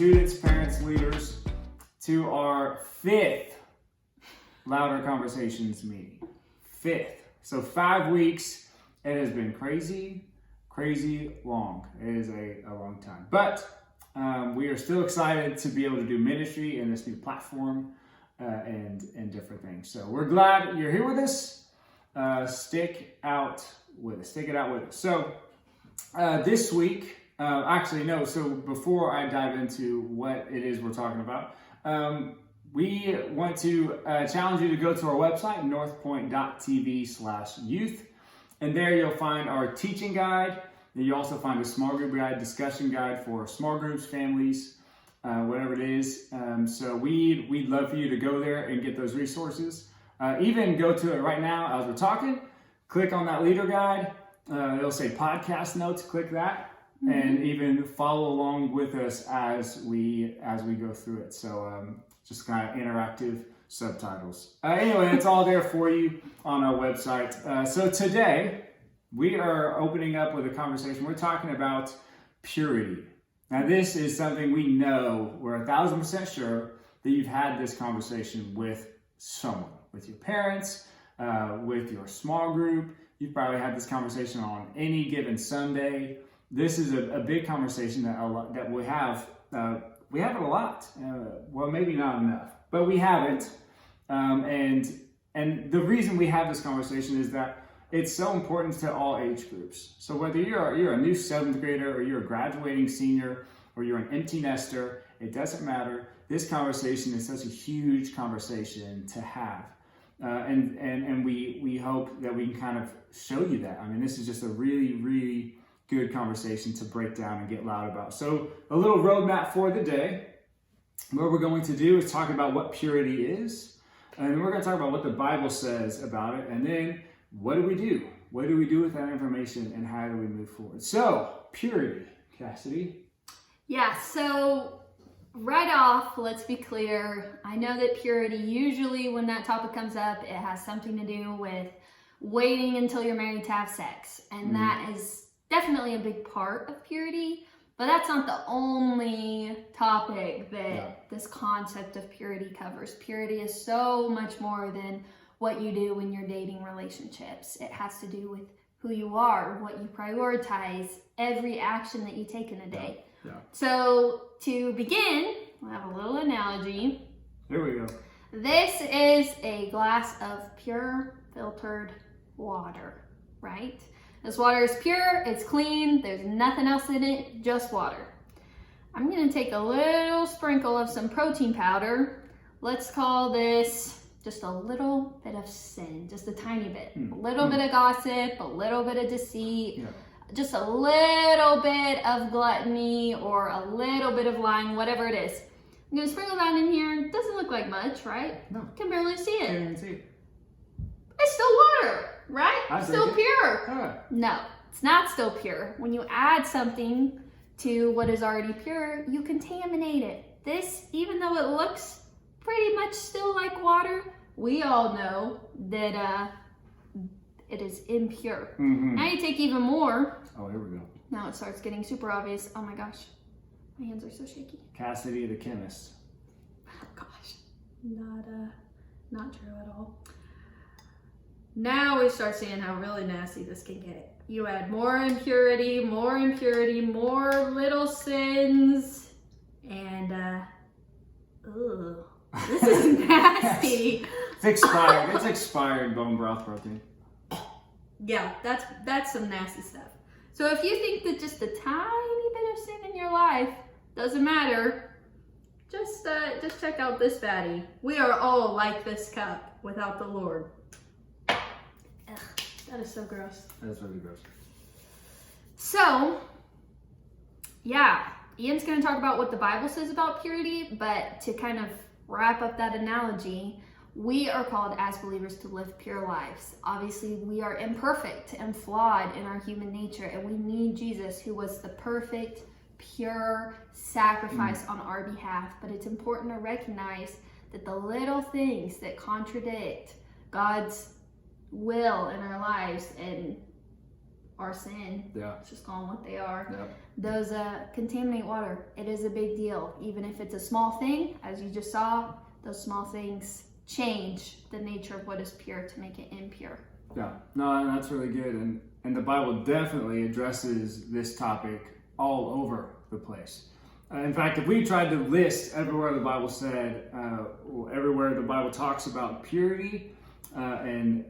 students, parents, leaders to our 5th Louder Conversations meeting. 5th. So 5 weeks. It has been crazy long. It is a long time. But we are still excited to be able to do ministry in this new platform and different things. So we're glad you're here with us. Stick it out with us. So this week, so before I dive into what it is we're talking about, we want to challenge you to go to our website, northpoint.tv/youth. And there you'll find our teaching guide. And you also find a small group guide, discussion guide for small groups, families, whatever it is. So we'd love for you to go there and get those resources. Even go to it right now as we're talking. Click on that leader guide. It'll say podcast notes. Click that, and even follow along with us as we go through it. So just kind of interactive subtitles. Anyway, it's all there for you on our website. So today we are opening up with a conversation. We're talking about purity. Now, this is something we know, we're 1,000% sure that you've had this conversation with someone, with your parents, with your small group. You've probably had this conversation on any given Sunday. This is a big conversation that we have. We have it a lot. Well, maybe not enough, but we have it. And the reason we have this conversation is that it's so important to all age groups. So whether you're a new 7th grader, or you're a graduating senior, or you're an empty nester, it doesn't matter. This conversation is such a huge conversation to have. And we hope that we can kind of show you that. I mean, this is just a really, really good conversation to break down and get loud about. So a little roadmap for the day. What we're going to do is talk about what purity is. And then we're going to talk about what the Bible says about it. And then what do we do? What do we do with that information, and how do we move forward? So, purity. Cassidy? Yeah, so right off, let's be clear. I know that purity, usually when that topic comes up, it has something to do with waiting until you're married to have sex. And that is definitely a big part of purity. But that's not the only topic that this concept of purity covers. Purity is so much more than what you do when you're dating relationships. It has to do with who you are, what you prioritize, every action that you take in a day. Yeah. So to begin, we'll have a little analogy. Here we go. This is a glass of pure filtered water, right? This water is pure, it's clean, there's nothing else in it, just water. I'm gonna take a little sprinkle of some protein powder. Let's call this just a little bit of sin, just a tiny bit. A little bit of gossip, a little bit of deceit, just a little bit of gluttony, or a little bit of lying, whatever it is. I'm gonna sprinkle that in here. It doesn't look like much, right? No. Can barely see it. Can't even see it. It's still water, right? I Still think pure. Huh. No, it's not still pure. When you add something to what is already pure, you contaminate it. This, even though it looks pretty much still like water, we all know that it is impure. Now you take even more. Oh, here we go. Now it starts getting super obvious. Oh my gosh, my hands are so shaky. Cassidy the chemist. Oh gosh, not true at all. Now we start seeing how really nasty this can get. You add more impurity, more little sins, and this is nasty. It's expired. It's expired bone broth protein. Yeah, that's some nasty stuff. So if you think that just a tiny bit of sin in your life doesn't matter, just check out this baddie. We are all like this cup without the Lord. Ugh, that is so gross. That's really gross. So, yeah, Ian's going to talk about what the Bible says about purity, but to kind of wrap up that analogy, we are called as believers to live pure lives. Obviously, we are imperfect and flawed in our human nature, and we need Jesus, who was the perfect, pure sacrifice on our behalf. But it's important to recognize that the little things that contradict God's will in our lives and our sin. Yeah. Let's just call them what they are. Yeah. Those contaminate water. It is a big deal. Even if it's a small thing, as you just saw, those small things change the nature of what is pure to make it impure. Yeah, no, that's really good. And the Bible definitely addresses this topic all over the place. In fact, if we tried to list everywhere the Bible said, everywhere the Bible talks about purity and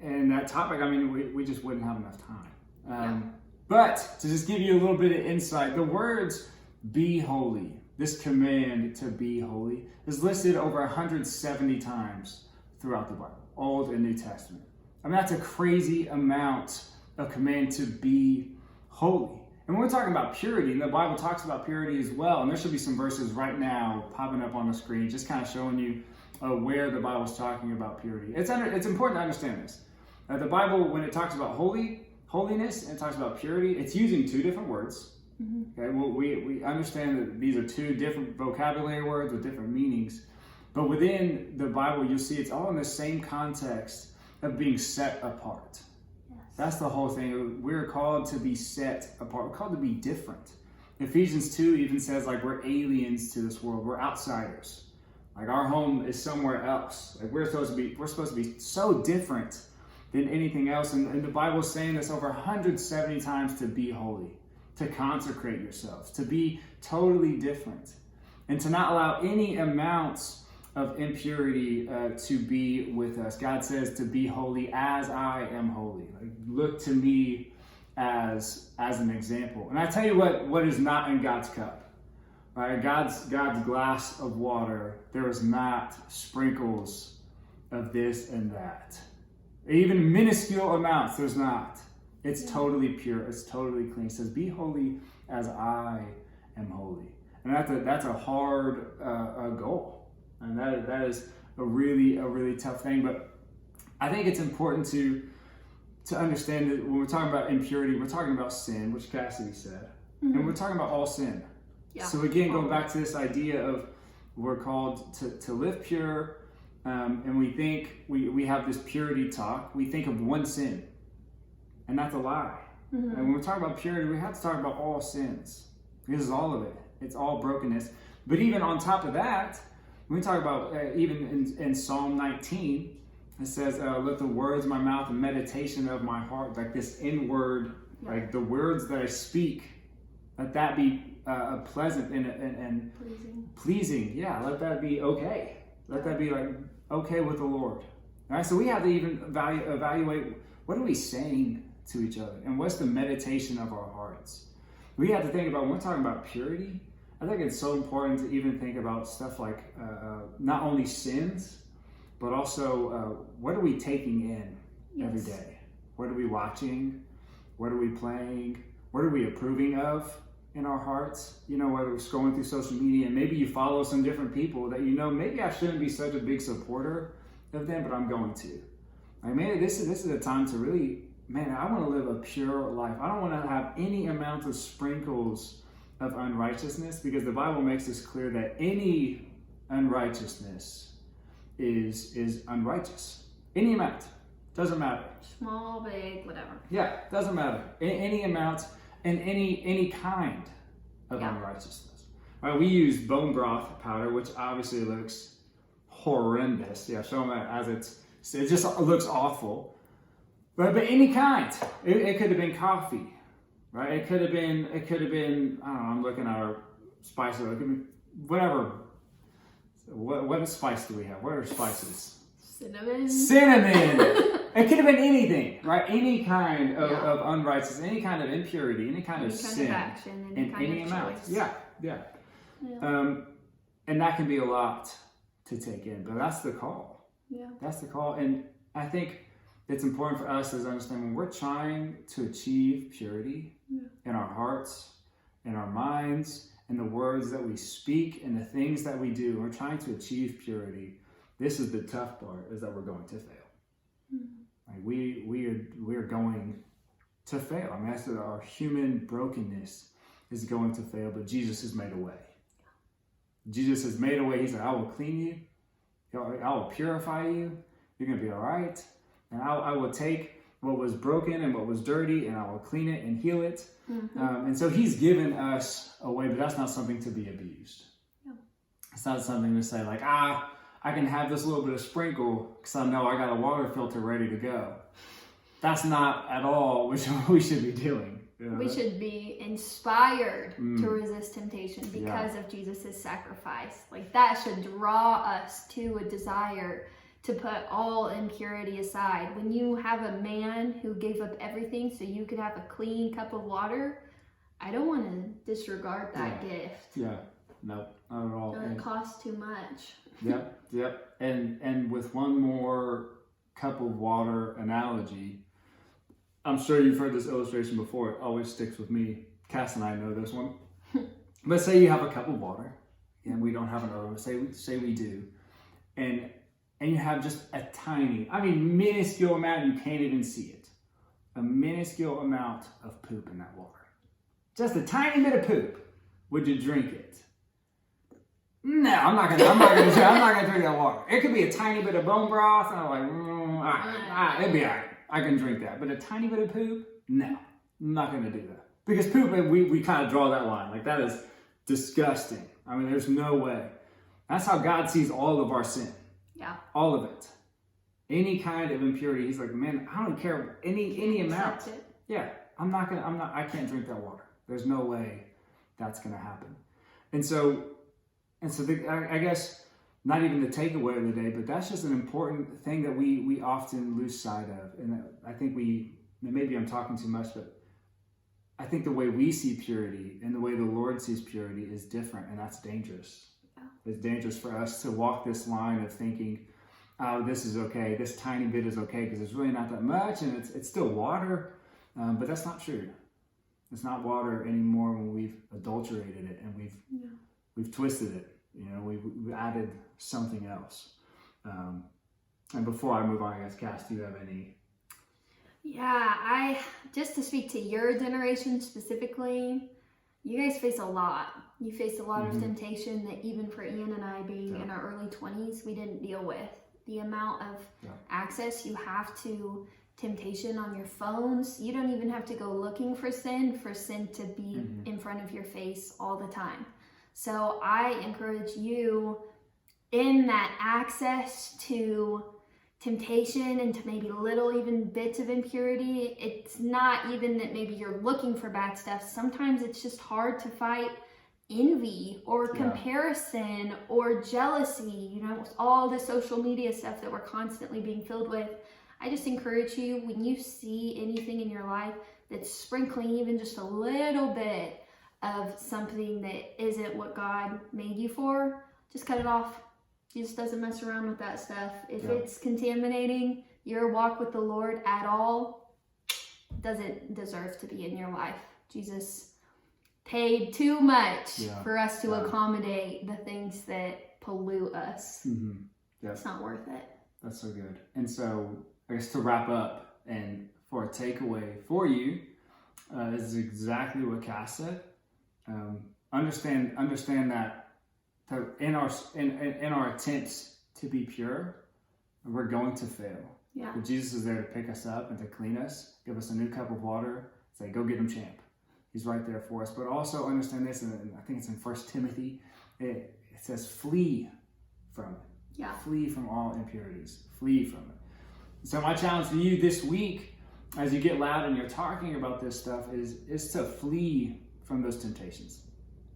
that topic, I mean, we just wouldn't have enough time. But to just give you a little bit of insight, the words "be holy," this command to be holy, is listed over 170 times throughout the Bible, Old and New Testament. I mean, that's a crazy amount of command to be holy. And when we're talking about purity, the Bible talks about purity as well. And there should be some verses right now popping up on the screen, just kind of showing you where the Bible is talking about purity. It's important to understand this. The Bible, when it talks about holiness and it talks about purity, it's using two different words. Mm-hmm. Okay, well, we understand that these are two different vocabulary words with different meanings. But within the Bible, you'll see it's all in the same context of being set apart. That's the whole thing. We're called to be set apart. We're called to be different. Ephesians 2 even says like we're aliens to this world. We're outsiders. Like our home is somewhere else. Like we're supposed to be so different than anything else. And the Bible is saying this over 170 times to be holy, to consecrate yourselves, to be totally different, and to not allow any amounts of impurity to be with us. God says to be holy as I am holy. Like, look to me as an example. And I tell you what is not in God's cup. Right? God's glass of water, there is not sprinkles of this and that. Even minuscule amounts, there's not. It's totally pure. It's totally clean. It says, be holy as I am holy. And that's a hard goal. And that is a really tough thing. But I think it's important to understand that when we're talking about impurity, we're talking about sin, which Cassidy said. Mm-hmm. And we're talking about all sin. Yeah. So again, going back to this idea of we're called to live pure, and we think we have this purity talk. We think of one sin, and that's a lie. Mm-hmm. And when we talk about purity, we have to talk about all sins. This is all of it. It's all brokenness. But even on top of that, when we talk about even in Psalm 19, it says, let the words of my mouth and meditation of my heart, like this inward, like the words that I speak, let that be pleasant and pleasing. Yeah, let that be okay. Let that be like okay with the Lord. All right, so we have to even evaluate what are we saying to each other, and what's the meditation of our hearts. We have to think about, when we're talking about purity, I think it's so important to even think about stuff like not only sins, but also what are we taking in every day? What are we watching? What are we playing? What are we approving of in our hearts? You know, whether we're scrolling through social media and maybe you follow some different people that you know, maybe I shouldn't be such a big supporter of them, but I'm going to. Like, man, this is a time to really, man, I want to live a pure life. I don't want to have any amount of sprinkles of unrighteousness, because the Bible makes this clear that any unrighteousness is unrighteous. Any amount. Doesn't matter. Small, big, whatever. Yeah, doesn't matter. Any amount and any kind of unrighteousness. Right, we use bone broth powder, which obviously looks horrendous. Yeah, show them that as it just looks awful. But any kind. It could have been coffee. Right? It could have been, I don't know, I'm looking at our spices. It could be whatever. What spice do we have? What are spices? Cinnamon. It could have been anything, right? Any kind of unrighteousness, any kind of impurity, any kind of sin. Of action, any amount. choice. Yeah. And that can be a lot to take in, but that's the call. Yeah. That's the call. And I think it's important for us to understand when we're trying to achieve purity in our hearts, in our minds, in the words that we speak, and the things that we do, we're trying to achieve purity. This is the tough part, is that we're going to fail. Mm-hmm. Like we are going to fail. I mean, that's our human brokenness is going to fail, but Jesus has made a way. Jesus has made a way. He said, I will clean you. I will purify you. You're going to be all right. And I will take what was broken and what was dirty, and I will clean it and heal it. Mm-hmm. And so he's given us a way, but that's not something to be abused. No. It's not something to say like, I can have this little bit of sprinkle because I know I got a water filter ready to go. That's not at all what we should be doing. You know? We should be inspired to resist temptation because of Jesus' sacrifice. Like that should draw us to a desire to put all impurity aside. When you have a man who gave up everything so you could have a clean cup of water, I don't want to disregard that gift. Yeah, no, not at all. It costs too much. Yep. And with one more cup of water analogy, I'm sure you've heard this illustration before. It always sticks with me. Cass and I know this one. But say you have a cup of water, and we don't have another one. Say we do, and you have just a tiny, minuscule amount. You can't even see it. A minuscule amount of poop in that water. Just a tiny bit of poop. Would you drink it? No, I'm not gonna drink that water. It could be a tiny bit of bone broth, and I'm like, it'd be alright. I can drink that. But a tiny bit of poop? No, I'm not gonna do that. Because poop, we kind of draw that line. Like that is disgusting. There's no way. That's how God sees all of our sin. Yeah. All of it. Any kind of impurity. He's like, man, I don't care any amount. It. Yeah. I can't drink that water. There's no way that's gonna happen. And so I guess not even the takeaway of the day, but that's just an important thing that we often lose sight of. And I think maybe I'm talking too much, but I think the way we see purity and the way the Lord sees purity is different, and that's dangerous. Yeah. It's dangerous for us to walk this line of thinking, oh, this is okay, this tiny bit is okay, because it's really not that much, and it's still water, but that's not true. It's not water anymore when we've adulterated it and we've twisted it. We've added something else. And before I move on, I guess, Cass, do you have any? Yeah, just to speak to your generation specifically, you guys face a lot. You face a lot of temptation that even for Ian and I being in our early 20s, we didn't deal with. The amount of access you have to temptation on your phones. You don't even have to go looking for sin to be in front of your face all the time. So I encourage you in that access to temptation and to maybe little even bits of impurity. It's not even that maybe you're looking for bad stuff. Sometimes it's just hard to fight envy or comparison or jealousy, with all the social media stuff that we're constantly being filled with. I just encourage you, when you see anything in your life that's sprinkling even just a little bit of something that isn't what God made you for, just cut it off. He just doesn't mess around with that stuff. If it's contaminating your walk with the Lord at all, it doesn't deserve to be in your life. Jesus paid too much for us to accommodate the things that pollute us. It's not worth it. That's so good. And so I guess to wrap up and for a takeaway for you, this is exactly what Cass said. Understand that in our attempts to be pure, we're going to fail. Yeah. But Jesus is there to pick us up and to clean us, give us a new cup of water, say, go get him, champ. He's right there for us. But also understand this, and I think it's in 1 Timothy, it says flee from it. Yeah. Flee from all impurities. Flee from it. So my challenge to you this week, as you get loud and you're talking about this stuff, is to flee from those temptations,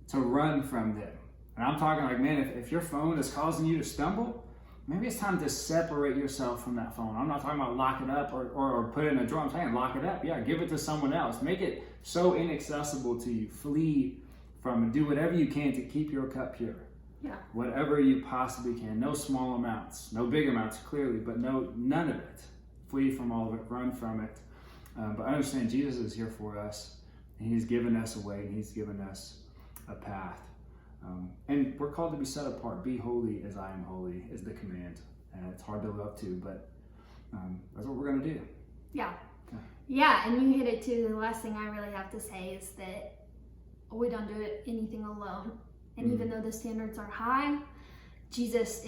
to run from them. And I'm talking like, man, if your phone is causing you to stumble, maybe it's time to separate yourself from that phone. I'm not talking about lock it up or put it in a drawer. I'm saying lock it up. Yeah, give it to someone else. Make it so inaccessible to you. Flee from it. Do whatever you can to keep your cup pure. Yeah. Whatever you possibly can. No small amounts. No big amounts, clearly, but none of it. Flee from all of it. Run from it. But understand Jesus is here for us. And he's given us a way, and he's given us a path. And we're called to be set apart. Be holy as I am holy is the command. And it's hard to live up to, but that's what we're going to do. Yeah, and you hit it too. The last thing I really have to say is that we don't do anything alone. And even though the standards are high, Jesus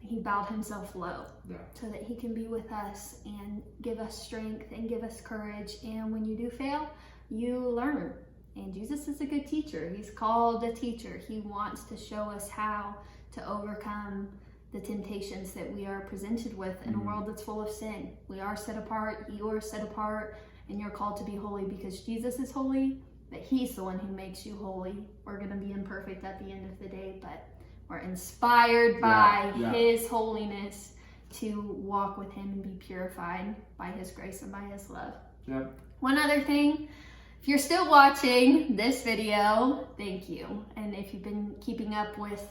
He bowed himself low Yeah. so that he can be with us and give us strength and give us courage. And when you do fail, you learn. And Jesus is a good teacher. He's called a teacher. He wants to show us how to overcome the temptations that we are presented with in a world that's full of sin. We are set apart, you are set apart, and you're called to be holy because Jesus is holy, but he's the one who makes you holy. We're going to be imperfect at the end of the day, but we're inspired by his holiness to walk with him and be purified by his grace and by his love. Yep. One other thing, if you're still watching this video, thank you. And if you've been keeping up with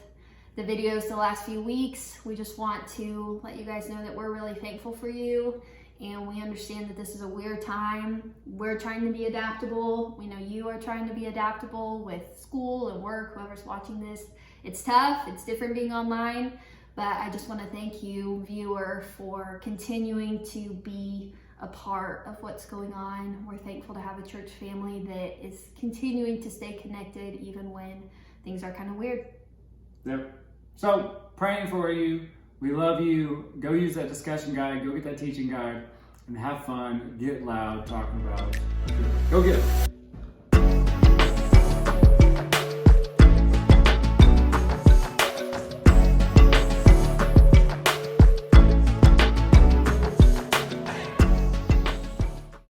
the videos the last few weeks, we just want to let you guys know that we're really thankful for you. And we understand that this is a weird time. We're trying to be adaptable. We know you are trying to be adaptable with school and work, whoever's watching this. It's tough, it's different being online, but I just want to thank you, viewer, for continuing to be a part of what's going on. We're thankful to have a church family that is continuing to stay connected even when things are kind of weird. Yep. So, praying for you. We love you. Go use that discussion guide. Go get that teaching guide and have fun. Get loud talking about it. Go get it.